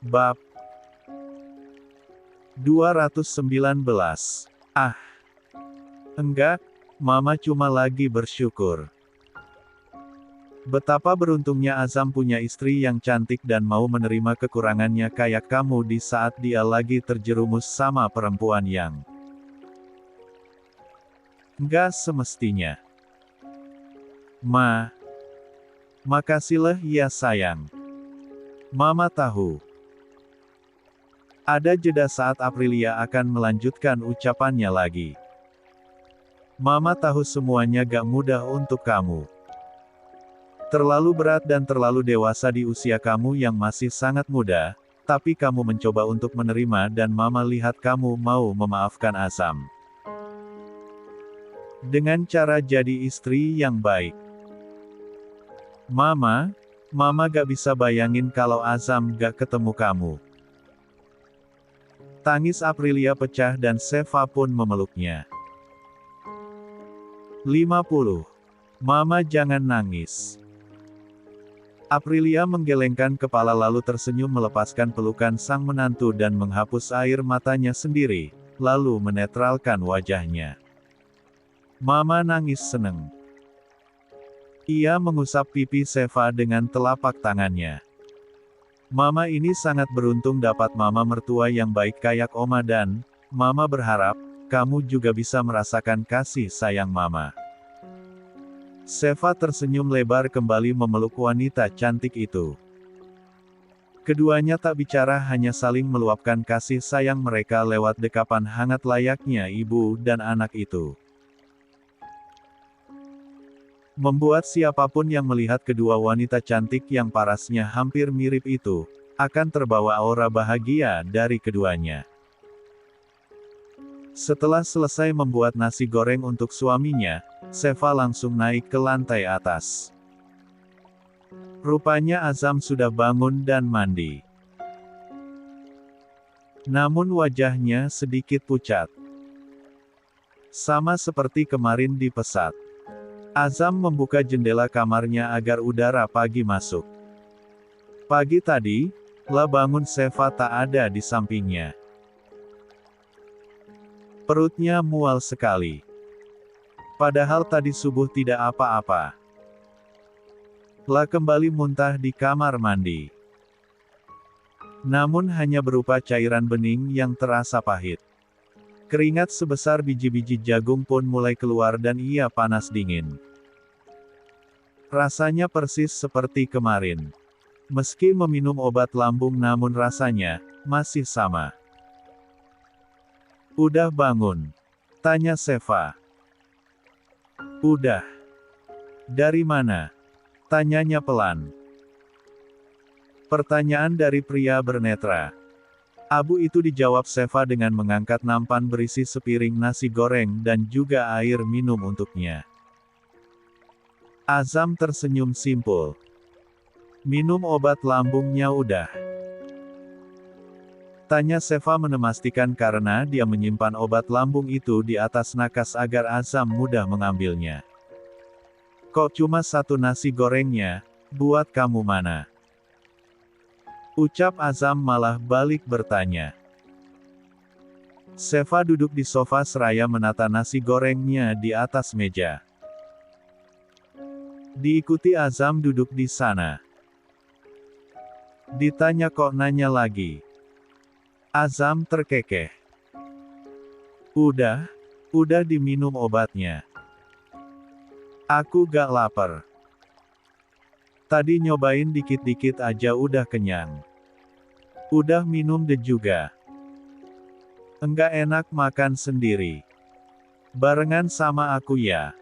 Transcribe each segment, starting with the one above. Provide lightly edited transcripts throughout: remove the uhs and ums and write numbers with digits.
Bab 219. Ah, enggak, Mama cuma lagi bersyukur. Betapa beruntungnya Azam punya istri yang cantik dan mau menerima kekurangannya kayak kamu di saat dia lagi terjerumus sama perempuan yang enggak semestinya. Makasihlah ya sayang. Mama tahu. Ada jeda saat Aprilia akan melanjutkan ucapannya lagi. Mama tahu semuanya gak mudah untuk kamu. Terlalu berat dan terlalu dewasa di usia kamu yang masih sangat muda, tapi kamu mencoba untuk menerima dan Mama lihat kamu mau memaafkan Azam. Dengan cara jadi istri yang baik. Mama gak bisa bayangin kalau Azam gak ketemu kamu. Tangis Aprilia pecah dan Seva pun memeluknya. 50. Mama jangan nangis. Aprilia menggelengkan kepala lalu tersenyum melepaskan pelukan sang menantu dan menghapus air matanya sendiri, lalu menetralkan wajahnya. Mama nangis seneng. Ia mengusap pipi Seva dengan telapak tangannya. Mama ini sangat beruntung dapat mama mertua yang baik kayak Oma dan, Mama berharap, kamu juga bisa merasakan kasih sayang Mama. Seva tersenyum lebar kembali memeluk wanita cantik itu. Keduanya tak bicara hanya saling meluapkan kasih sayang mereka lewat dekapan hangat layaknya ibu dan anak itu. Membuat siapapun yang melihat kedua wanita cantik yang parasnya hampir mirip itu, akan terbawa aura bahagia dari keduanya. Setelah selesai membuat nasi goreng untuk suaminya, Seva langsung naik ke lantai atas. Rupanya Azam sudah bangun dan mandi. Namun wajahnya sedikit pucat. Sama seperti kemarin di pesat. Azam membuka jendela kamarnya agar udara pagi masuk. Pagi tadi, lah bangun Seva tak ada di sampingnya. Perutnya mual sekali. Padahal tadi subuh tidak apa-apa. Lah kembali muntah di kamar mandi. Namun hanya berupa cairan bening yang terasa pahit. Keringat sebesar biji-biji jagung pun mulai keluar dan ia panas dingin. Rasanya persis seperti kemarin. Meski meminum obat lambung namun rasanya masih sama. Udah bangun? Tanya Seva. Udah. Dari mana? Tanyanya pelan. Pertanyaan dari pria bernetra. Abu itu dijawab Seva dengan mengangkat nampan berisi sepiring nasi goreng dan juga air minum untuknya. Azam tersenyum simpul. Minum obat lambungnya udah. Tanya Seva memastikan karena dia menyimpan obat lambung itu di atas nakas agar Azam mudah mengambilnya. Kok cuma satu nasi gorengnya, buat kamu mana? Ucap Azam malah balik bertanya. Seva duduk di sofa seraya menata nasi gorengnya di atas meja. Diikuti Azam duduk di sana. Ditanya kok nanya lagi. Azam terkekeh. Udah diminum obatnya. Aku gak lapar. Tadi nyobain dikit-dikit aja udah kenyang. Udah minum deh juga. Enggak enak makan sendiri. Barengan sama aku ya.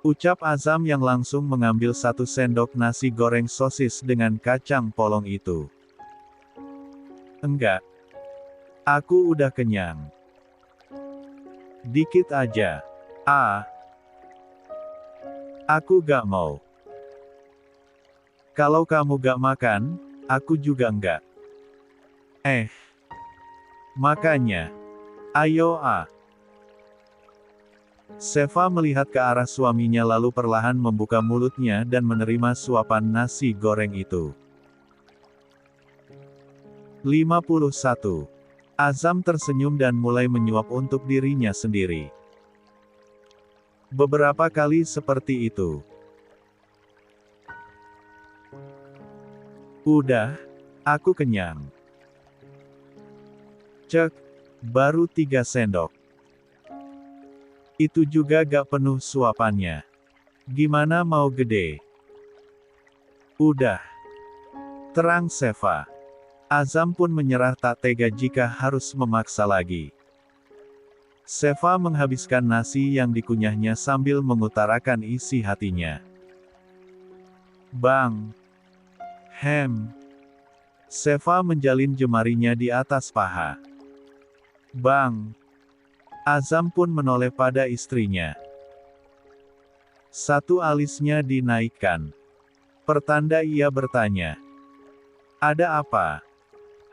Ucap Azam yang langsung mengambil satu sendok nasi goreng sosis dengan kacang polong itu. Enggak. Aku udah kenyang. Dikit aja. Aku gak mau. Kalau kamu gak makan, aku juga enggak. Makanya. Ayo Seva melihat ke arah suaminya lalu perlahan membuka mulutnya dan menerima suapan nasi goreng itu. 51. Azam tersenyum dan mulai menyuap untuk dirinya sendiri. Beberapa kali seperti itu. Udah, aku kenyang. Cek, baru 3 sendok. Itu juga gak penuh suapannya. Gimana mau gede? Udah. Terang Seva. Azam pun menyerah tak tega jika harus memaksa lagi. Seva menghabiskan nasi yang dikunyahnya sambil mengutarakan isi hatinya. Bang. Seva menjalin jemarinya di atas paha. Bang. Azam pun menoleh pada istrinya. Satu alisnya dinaikkan. Pertanda ia bertanya. Ada apa?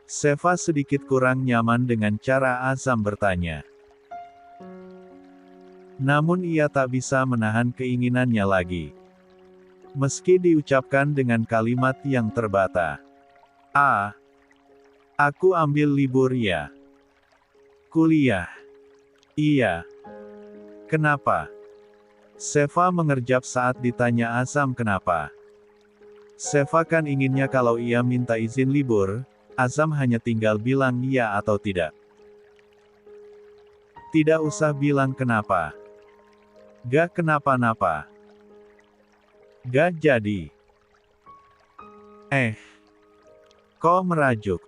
Seva sedikit kurang nyaman dengan cara Azam bertanya. Namun ia tak bisa menahan keinginannya lagi. Meski diucapkan dengan kalimat yang terbata. Aku ambil libur ya. Kuliah. Iya. Kenapa? Seva mengerjap saat ditanya Azam kenapa. Seva kan inginnya kalau ia minta izin libur, Azam hanya tinggal bilang iya atau tidak. Tidak usah bilang kenapa. Gak kenapa-napa. Gak jadi. Kok merajuk?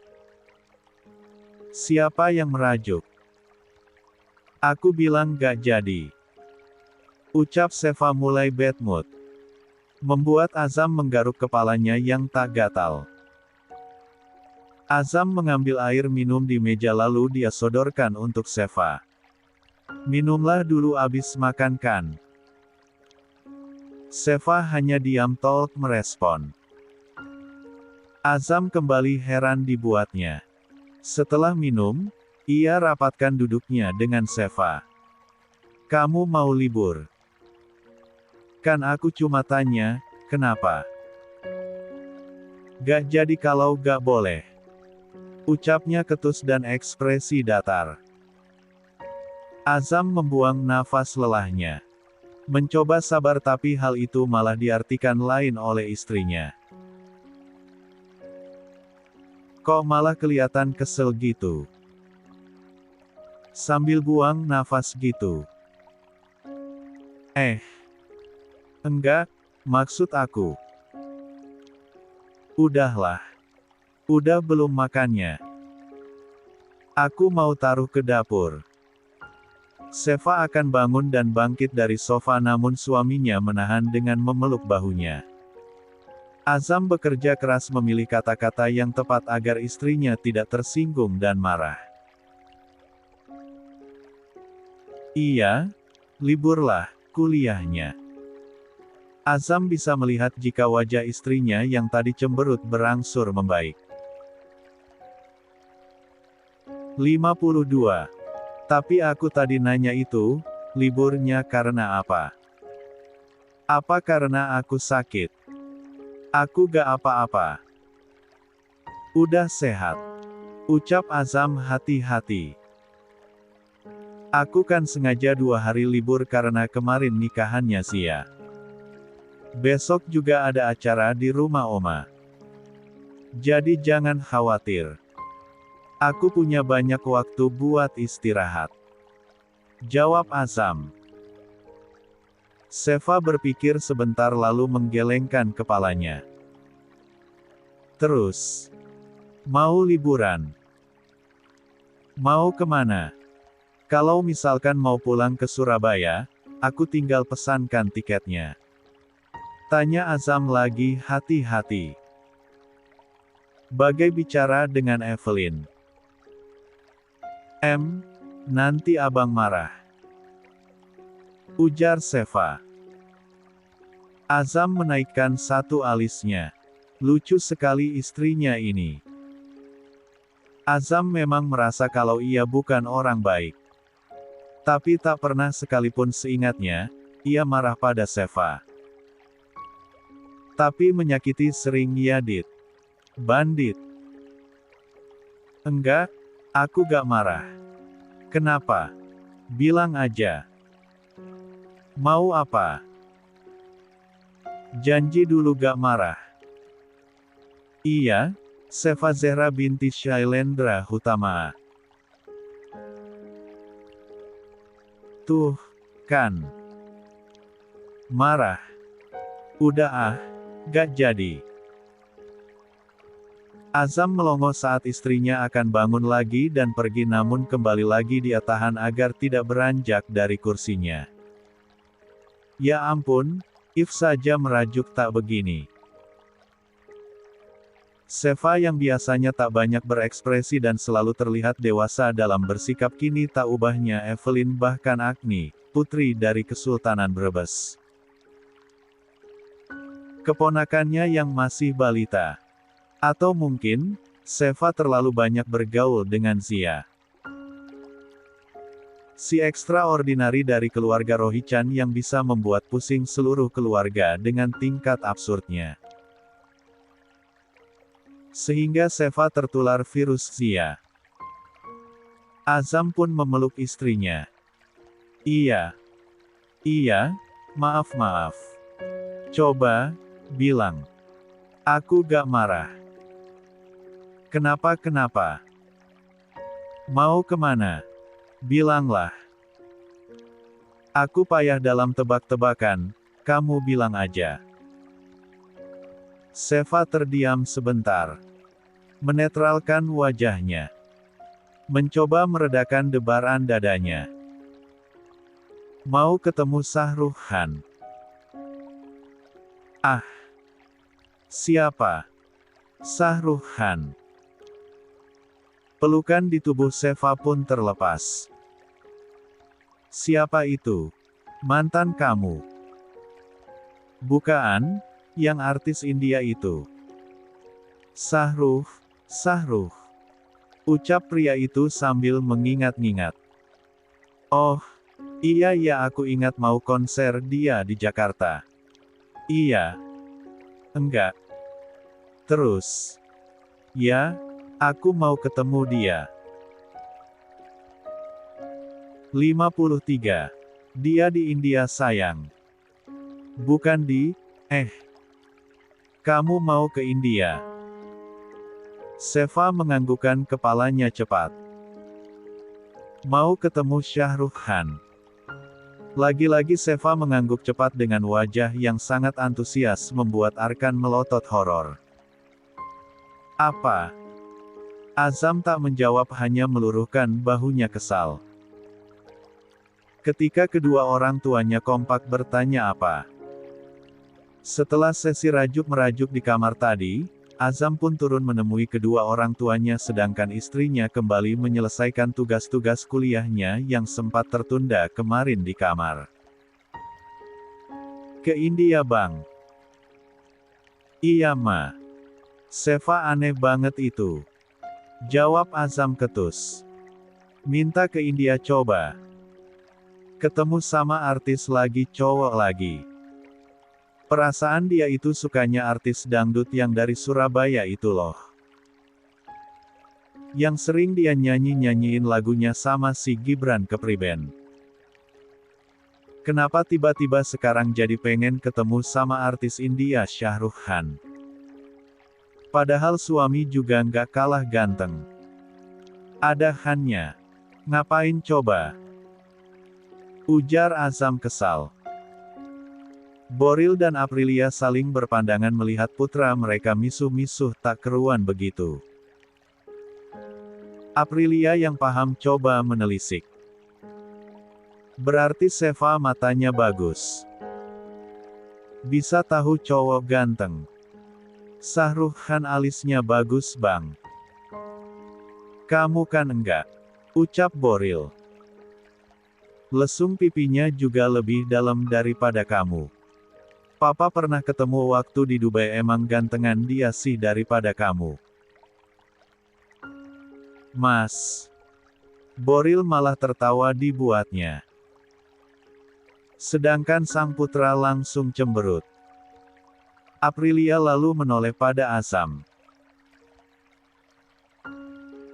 Siapa yang merajuk? Aku bilang gak jadi. Ucap Seva mulai bad mood. Membuat Azam menggaruk kepalanya yang tak gatal. Azam mengambil air minum di meja lalu dia sodorkan untuk Seva. Minumlah dulu abis makan kan. Seva hanya diam tolak merespon. Azam kembali heran dibuatnya. Setelah minum, ia rapatkan duduknya dengan Seva. Kamu mau libur? Kan aku cuma tanya, kenapa? Gak jadi kalau gak boleh. Ucapnya ketus dan ekspresi datar. Azam membuang nafas lelahnya. Mencoba sabar tapi hal itu malah diartikan lain oleh istrinya. Kok malah kelihatan kesel gitu? Sambil buang nafas gitu. Enggak, maksud aku. Udahlah. Udah belum makannya? Aku mau taruh ke dapur. Seva akan bangun dan bangkit dari sofa namun suaminya menahan dengan memeluk bahunya. Azam bekerja keras memilih kata-kata yang tepat agar istrinya tidak tersinggung dan marah. Iya, liburlah, kuliahnya. Azam bisa melihat jika wajah istrinya yang tadi cemberut berangsur membaik. 52. Tapi aku tadi nanya itu, liburnya karena apa? Apa karena aku sakit? Aku gak apa-apa. Udah sehat. Ucap Azam hati-hati. Aku kan sengaja 2 hari libur karena kemarin nikahannya Sia. Besok juga ada acara di rumah Oma. Jadi jangan khawatir. Aku punya banyak waktu buat istirahat. Jawab Azam. Seva berpikir sebentar lalu menggelengkan kepalanya. Terus. Mau liburan? Mau kemana? Kalau misalkan mau pulang ke Surabaya, aku tinggal pesankan tiketnya. Tanya Azam lagi hati-hati. Bagai bicara dengan Evelyn. Nanti abang marah. Ujar Seva. Azam menaikkan satu alisnya. Lucu sekali istrinya ini. Azam memang merasa kalau ia bukan orang baik. Tapi tak pernah sekalipun seingatnya, ia marah pada Seva. Tapi menyakiti sering ia bandit. Enggak, aku gak marah. Kenapa? Bilang aja. Mau apa? Janji dulu gak marah. Iya, Seva Zehra binti Shailendra Hutama. Tuh, kan. Marah. Udah ah, gak jadi. Azam melongo saat istrinya akan bangun lagi dan pergi, namun kembali lagi dia tahan agar tidak beranjak dari kursinya. Ya ampun, if saja merajuk tak begini. Seva yang biasanya tak banyak berekspresi dan selalu terlihat dewasa dalam bersikap, kini tak ubahnya Evelyn bahkan Agni, putri dari Kesultanan Brebes. Keponakannya yang masih balita. Atau mungkin, Seva terlalu banyak bergaul dengan Zia. Si ekstraordinari dari keluarga Rohichan yang bisa membuat pusing seluruh keluarga dengan tingkat absurdnya. Sehingga Seva tertular virus Zia. Azam pun memeluk istrinya. Iya, maaf. Coba, bilang. Aku gak marah. Kenapa? Mau kemana? Bilanglah. Aku payah dalam tebak-tebakan, kamu bilang aja. Seva terdiam sebentar. Menetralkan wajahnya. Mencoba meredakan debaran dadanya. Mau ketemu Shahrukh. Ah. Siapa? Shahrukh. Pelukan di tubuh Seva pun terlepas. Siapa itu? Mantan kamu? Bukan, yang artis India itu. Shahrukh. Ucap pria itu sambil mengingat-ingat. Oh, iya aku ingat, mau konser dia di Jakarta. Iya. Enggak. Terus. Ya, aku mau ketemu dia. 53. Dia di India sayang. Bukan di, Kamu mau ke India? Seva menganggukkan kepalanya cepat. Mau ketemu Shahrukh. Lagi-lagi Seva mengangguk cepat dengan wajah yang sangat antusias, membuat Arkan melotot horor. Apa? Azam tak menjawab, hanya meluruhkan bahunya kesal. Ketika kedua orang tuanya kompak bertanya apa. Setelah sesi rajuk-merajuk di kamar tadi, Azam pun turun menemui kedua orang tuanya sedangkan istrinya kembali menyelesaikan tugas-tugas kuliahnya yang sempat tertunda kemarin di kamar. Ke India bang? Iya ma. Seva aneh banget itu. Jawab Azam ketus. Minta ke India coba. Ketemu sama artis lagi, cowok lagi. Perasaan dia itu sukanya artis dangdut yang dari Surabaya itu loh. Yang sering dia nyanyi-nyanyiin lagunya sama si Gibran Kepriben. Kenapa tiba-tiba sekarang jadi pengen ketemu sama artis India Shahrukh. Padahal suami juga nggak kalah ganteng. Ada Hannya. Ngapain coba? Ujar Azam kesal. Boril dan Aprilia saling berpandangan melihat putra mereka misuh-misuh tak keruan begitu. Aprilia yang paham coba menelisik. Berarti Seva matanya bagus. Bisa tahu cowok ganteng. Shahrukh alisnya bagus bang. Kamu kan enggak? Ucap Boril. Lesung pipinya juga lebih dalam daripada kamu. Papa pernah ketemu waktu di Dubai, emang gantengan dia sih daripada kamu. Mas. Boril malah tertawa dibuatnya. Sedangkan sang putra langsung cemberut. Aprilia lalu menoleh pada Azam.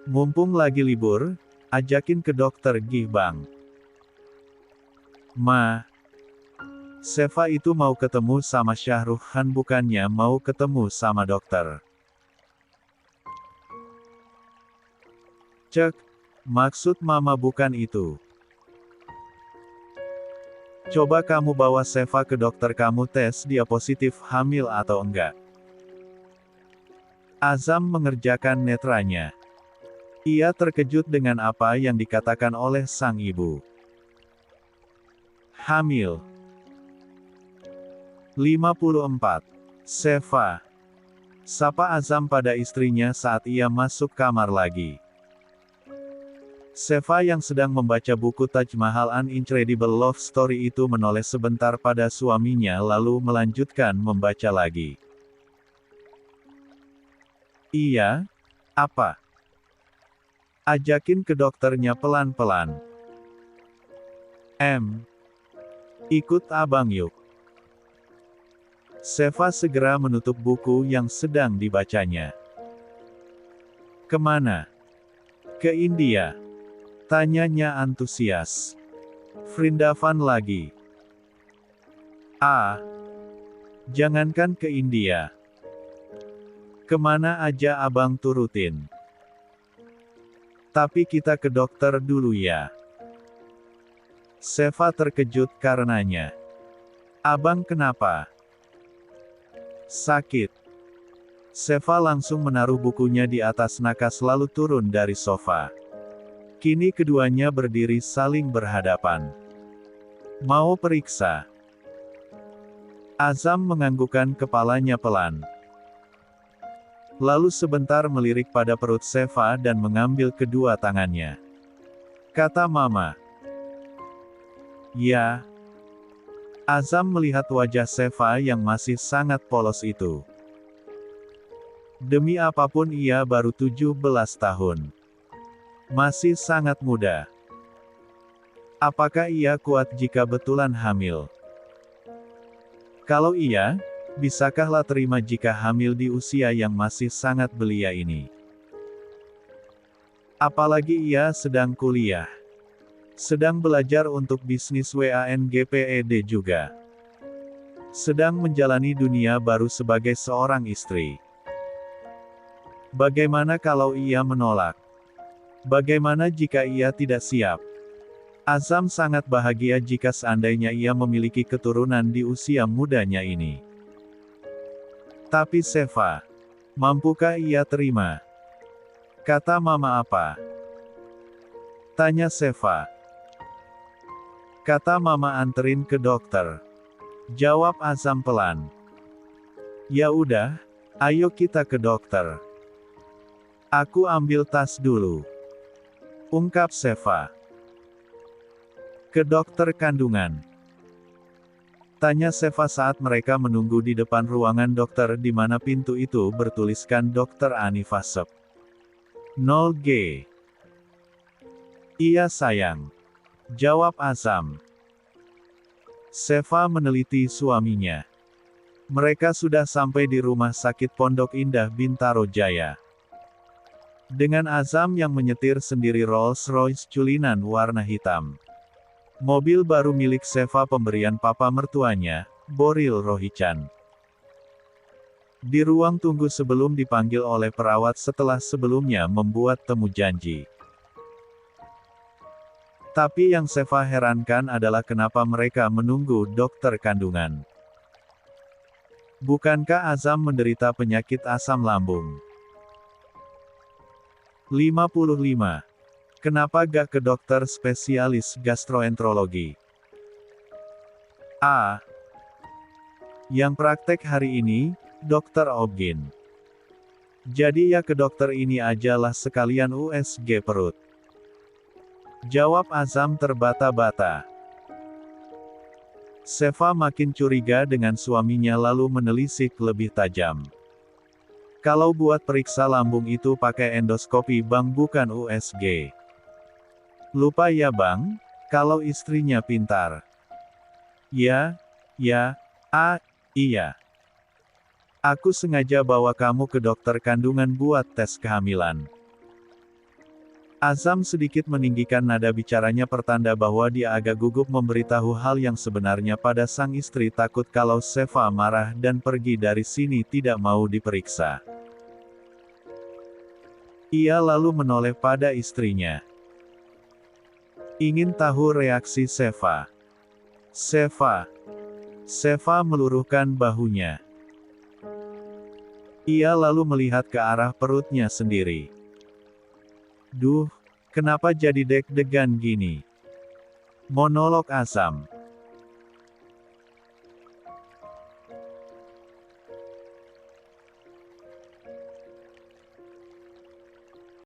Mumpung lagi libur, ajakin ke dokter gih bang. Ma, Seva itu mau ketemu sama Syahrukh Khan bukannya mau ketemu sama dokter. Cek, maksud mama bukan itu. Coba kamu bawa Seva ke dokter kamu tes dia positif hamil atau enggak. Azam mengerjakan netranya. Ia terkejut dengan apa yang dikatakan oleh sang ibu. Hamil. 54. Seva. Sapa Azam pada istrinya saat ia masuk kamar lagi. Seva yang sedang membaca buku Taj Mahal An Incredible Love Story itu menoleh sebentar pada suaminya lalu melanjutkan membaca lagi. Iya? Apa? Ajakin ke dokternya pelan-pelan. Ikut abang yuk. Seva segera menutup buku yang sedang dibacanya. Kemana? Ke India. Tanyanya antusias. Vrindavan lagi. Jangankan ke India. Kemana aja abang turutin. Tapi kita ke dokter dulu ya. Seva terkejut karenanya. Abang kenapa? Sakit. Seva langsung menaruh bukunya di atas nakas lalu turun dari sofa. Kini keduanya berdiri saling berhadapan. Mau periksa? Azam menganggukkan kepalanya pelan. Lalu sebentar melirik pada perut Seva dan mengambil kedua tangannya. Kata mama. Ya. Azam melihat wajah Seva yang masih sangat polos itu. Demi apapun ia baru 17 tahun. Masih sangat muda. Apakah ia kuat jika betulan hamil? Kalau iya, bisakahlah terima jika hamil di usia yang masih sangat belia ini? Apalagi ia sedang kuliah. Sedang belajar untuk bisnis WANGPED juga. Sedang menjalani dunia baru sebagai seorang istri. Bagaimana kalau ia menolak? Bagaimana jika ia tidak siap? Azam sangat bahagia jika seandainya ia memiliki keturunan di usia mudanya ini. Tapi Seva, mampukah ia terima? Kata mama apa? Tanya Seva. Kata mama anterin ke dokter. Jawab Azam pelan. Ya udah, ayo kita ke dokter. Aku ambil tas dulu. Ungkap Seva. Ke dokter kandungan. Tanya Seva saat mereka menunggu di depan ruangan dokter di mana pintu itu bertuliskan Dr. Anifasep. 0G. Iya sayang. Jawab Azam. Seva meneliti suaminya. Mereka sudah sampai di rumah sakit Pondok Indah Bintaro Jaya. Dengan Azam yang menyetir sendiri Rolls-Royce culinan warna hitam. Mobil baru milik Seva pemberian papa mertuanya, Boril Rohichan. Di ruang tunggu sebelum dipanggil oleh perawat setelah sebelumnya membuat temu janji. Tapi yang Seva herankan adalah kenapa mereka menunggu dokter kandungan. Bukankah Azam menderita penyakit asam lambung? 55. Kenapa gak ke dokter spesialis gastroenterologi? Yang praktek hari ini, Dokter Obgyn. Jadi ya ke dokter ini ajalah sekalian USG perut. Jawab Azam terbata-bata. Seva makin curiga dengan suaminya lalu menelisik lebih tajam. Kalau buat periksa lambung itu pakai endoskopi bang bukan USG. Lupa ya bang, kalau istrinya pintar. Ya, iya. Aku sengaja bawa kamu ke dokter kandungan buat tes kehamilan. Azam sedikit meninggikan nada bicaranya pertanda bahwa dia agak gugup memberitahu hal yang sebenarnya pada sang istri takut kalau Seva marah dan pergi dari sini tidak mau diperiksa. Ia lalu menoleh pada istrinya. Ingin tahu reaksi Seva. Seva meluruhkan bahunya. Ia lalu melihat ke arah perutnya sendiri. Duh, kenapa jadi deg-degan gini? Monolog Azam.